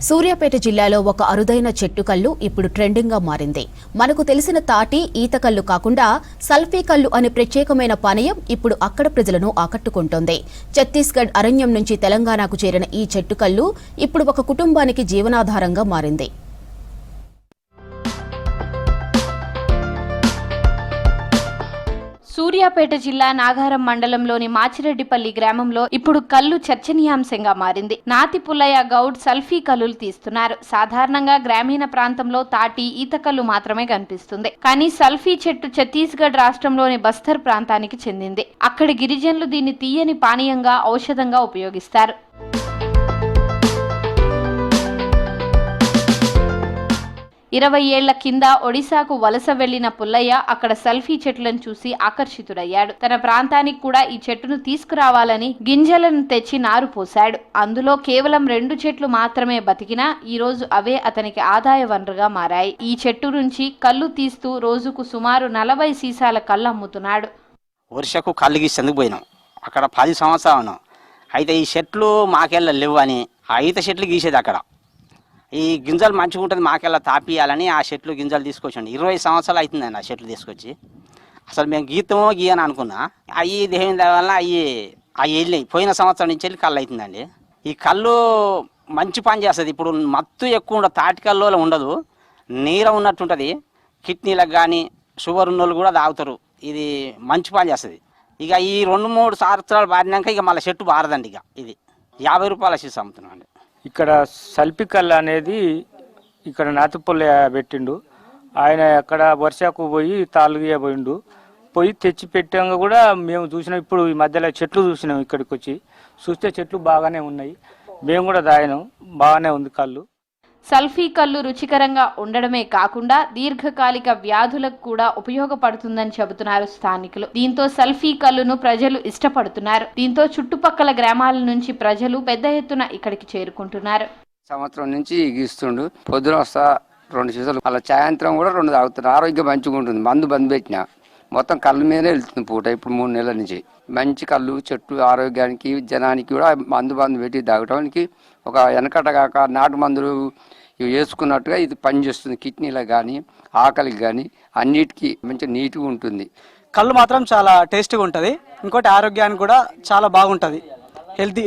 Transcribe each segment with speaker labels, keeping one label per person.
Speaker 1: సూర్యాపేట జిల్లాలో ఒక అరుదైన చెట్టు కల్లు ఇప్పుడు ట్రెండింగ్ గా మారింది. మనకు తెలిసిన తాటి, ఈత కల్లు కాకుండా సల్ఫీ కల్లు అనే ప్రత్యేకమైన పానీయం ఇప్పుడు అక్కడ ప్రజలను ఆకట్టుకుంటోంది. ఛత్తీస్గఢ్ అరణ్యం నుంచి తెలంగాణకు చేరిన ఈ చెట్టు కల్లు ఇప్పుడు ఒక కుటుంబానికి జీవనాధారంగా మారింది.
Speaker 2: సూర్యాపేట జిల్లా నాగారం మండలంలోని మాచిరెడ్డిపల్లి గ్రామంలో ఇప్పుడు కల్లు చర్చనీయాంశంగా మారింది. నాతి పుల్లయ్య గౌడ్ సల్ఫీ కల్లులు తీస్తున్నారు. సాధారణంగా గ్రామీణ ప్రాంతంలో తాటి, ఈత కల్లు మాత్రమే కనిపిస్తుంది. కానీ సల్ఫీ చెట్టు ఛత్తీస్గఢ్ రాష్ట్రంలోని బస్తర్ ప్రాంతానికి చెందింది. అక్కడి గిరిజనులు దీన్ని తీయని పానీయంగా, ఔషధంగా ఉపయోగిస్తారు. 20 ఏళ్ల కింద ఒడిశాకు వలస వెళ్లిన పుల్లయ్య అక్కడ సల్ఫీ చెట్లను చూసి ఆకర్షితుడయ్యాడు. తన ప్రాంతానికి కూడా ఈ చెట్టును తీసుకురావాలని గింజలను తెచ్చి నారు పోశాడు. అందులో కేవలం 2 చెట్లు మాత్రమే బతికినా ఈ రోజు అవే అతనికి ఆదాయ వనరుగా మారాయి. ఈ చెట్టు నుంచి కల్లు తీస్తూ రోజుకు సుమారు 40 సీసాల కల్లు అమ్ముతున్నాడు.
Speaker 3: వర్షకు కళ్ళు గీసేందుకు పోయినాం. అక్కడ 10 సంవత్సరాలు అయితే ఈ చెట్లు మాకెళ్ళ లేవు అని ఆ ఈత చెట్లు గీసేది. అక్కడ ఈ గింజలు మంచిగా ఉంటుంది, మాకెళ్ళ తాపియాలని ఆ చెట్లు గింజలు తీసుకొచ్చండి. 20 సంవత్సరాలు అవుతుందండి ఆ చెట్లు తీసుకొచ్చి. అసలు మేము గీతమో గీయని అనుకున్నా. అవి దేహం వల్ల అవి వెళ్ళినాయి. పోయిన సంవత్సరం నుంచి వెళ్ళి కళ్ళు అవుతుందండి. ఈ కళ్ళు మంచి పని చేస్తుంది. ఇప్పుడు మత్తు ఎక్కువ ఉండదు, తాటి కల్లో ఉండదు, నీర ఉన్నట్టుంటుంది. కిడ్నీలకు కానీ షుగర్ ఉన్నోళ్ళు కూడా తాగుతారు. ఇది మంచి పని చేస్తుంది. ఇక ఈ 2-3 సంవత్సరాలు బారినాక ఇక మళ్ళీ చెట్టు బారదండి. ఇక ఇది 50 రూపాయల సీసా అమ్ముతున్నాం అండి.
Speaker 4: ఇక్కడ సల్పికల్ అనేది ఇక్కడ నాతిపల్లి పెట్టిండు ఆయన. అక్కడ వర్షకు పోయి తాలుగా పోయి తెచ్చి పెట్టాక కూడా మేము చూసినాం. ఇప్పుడు ఈ మధ్యలో చెట్లు చూసినాం. ఇక్కడికి వచ్చి చూస్తే చెట్లు బాగానే ఉన్నాయి. మేము కూడా తాగినాం, బాగానే ఉంది కళ్ళు.
Speaker 2: సల్ఫీ కల్లు రుచికరంగా ఉండడమే కాకుండా దీర్ఘకాలిక వ్యాధులకు కూడా ఉపయోగపడుతుందని చెబుతున్నారు స్థానికులు. దీంతో సల్ఫీ కల్లును ప్రజలు ఇష్టపడుతున్నారు. దీంతో చుట్టుపక్కల గ్రామాల నుంచి ప్రజలు పెద్ద ఎత్తున ఇక్కడికి చేరుకుంటున్నారు.
Speaker 5: సంవత్సరం నుంచి గీస్తుండు. పొద్దున వస్తా 2 సీసాలు, అలా సాయంత్రం కూడా 2 తాగుతున్నారు. ఆరోగ్యం మంచిగా ఉంటుంది. మందు బంద్ పెట్టినా మొత్తం కళ్ళు మీదనే వెళ్తుంది పూట. ఇప్పుడు 3 నెలల నుంచి మంచి కళ్ళు చెట్టు ఆరోగ్యానికి, జనానికి కూడా మందు పెట్టి తాగడానికి ఒక వెనకట కాక నాటు మందులు ఇవి వేసుకున్నట్టుగా ఇది పనిచేస్తుంది. కిడ్నీలకు కానీ, ఆకలికి కానీ అన్నిటికీ మంచి నీట్గా ఉంటుంది.
Speaker 6: కళ్ళు మాత్రం చాలా టేస్టీగా ఉంటుంది. ఇంకోటి ఆరోగ్యానికి కూడా చాలా బాగుంటుంది.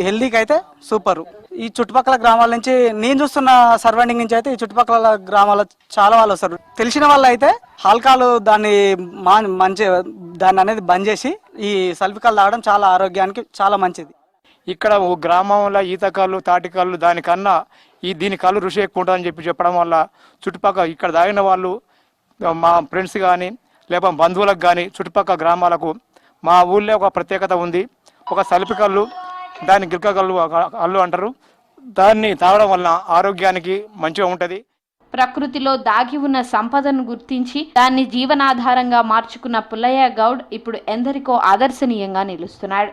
Speaker 6: హెల్దీకి అయితే సూపరు. ఈ చుట్టుపక్కల గ్రామాల నుంచి నేను చూస్తున్న సరౌండింగ్ నుంచి అయితే ఈ చుట్టుపక్కల గ్రామాల చాలా వాళ్ళు వస్తారు. తెలిసిన వాళ్ళు అయితే ఆల్కహాల్ దాన్ని అనేది బంద్ చేసి ఈ సల్ఫికల్ తాగడం చాలా ఆరోగ్యానికి చాలా మంచిది.
Speaker 4: ఇక్కడ గ్రామంలో ఈత కళ్ళు, తాటి కళ్ళు దానికన్నా దీని కళ్ళు రుచి ఎక్కువ ఉంటుందని చెప్పడం వల్ల చుట్టుపక్కల ఇక్కడ తాగిన వాళ్ళు, మా ఫ్రెండ్స్ కానీ లేకపోతే బంధువులకు కానీ చుట్టుపక్కల గ్రామాలకు మా ఊళ్ళో ఒక ప్రత్యేకత ఉంది. ఒక సల్ఫీ కళ్ళు, దాన్ని గిల్క కళ్ళు అంటారు. దాన్ని తాగడం వల్ల ఆరోగ్యానికి మంచిగా ఉంటుంది.
Speaker 2: ప్రకృతిలో దాగి ఉన్న సంపదను గుర్తించి దాన్ని జీవనాధారంగా మార్చుకున్న పుల్లయ్య గౌడ్ ఇప్పుడు ఎందరికో ఆదర్శనీయంగా నిలుస్తున్నాడు.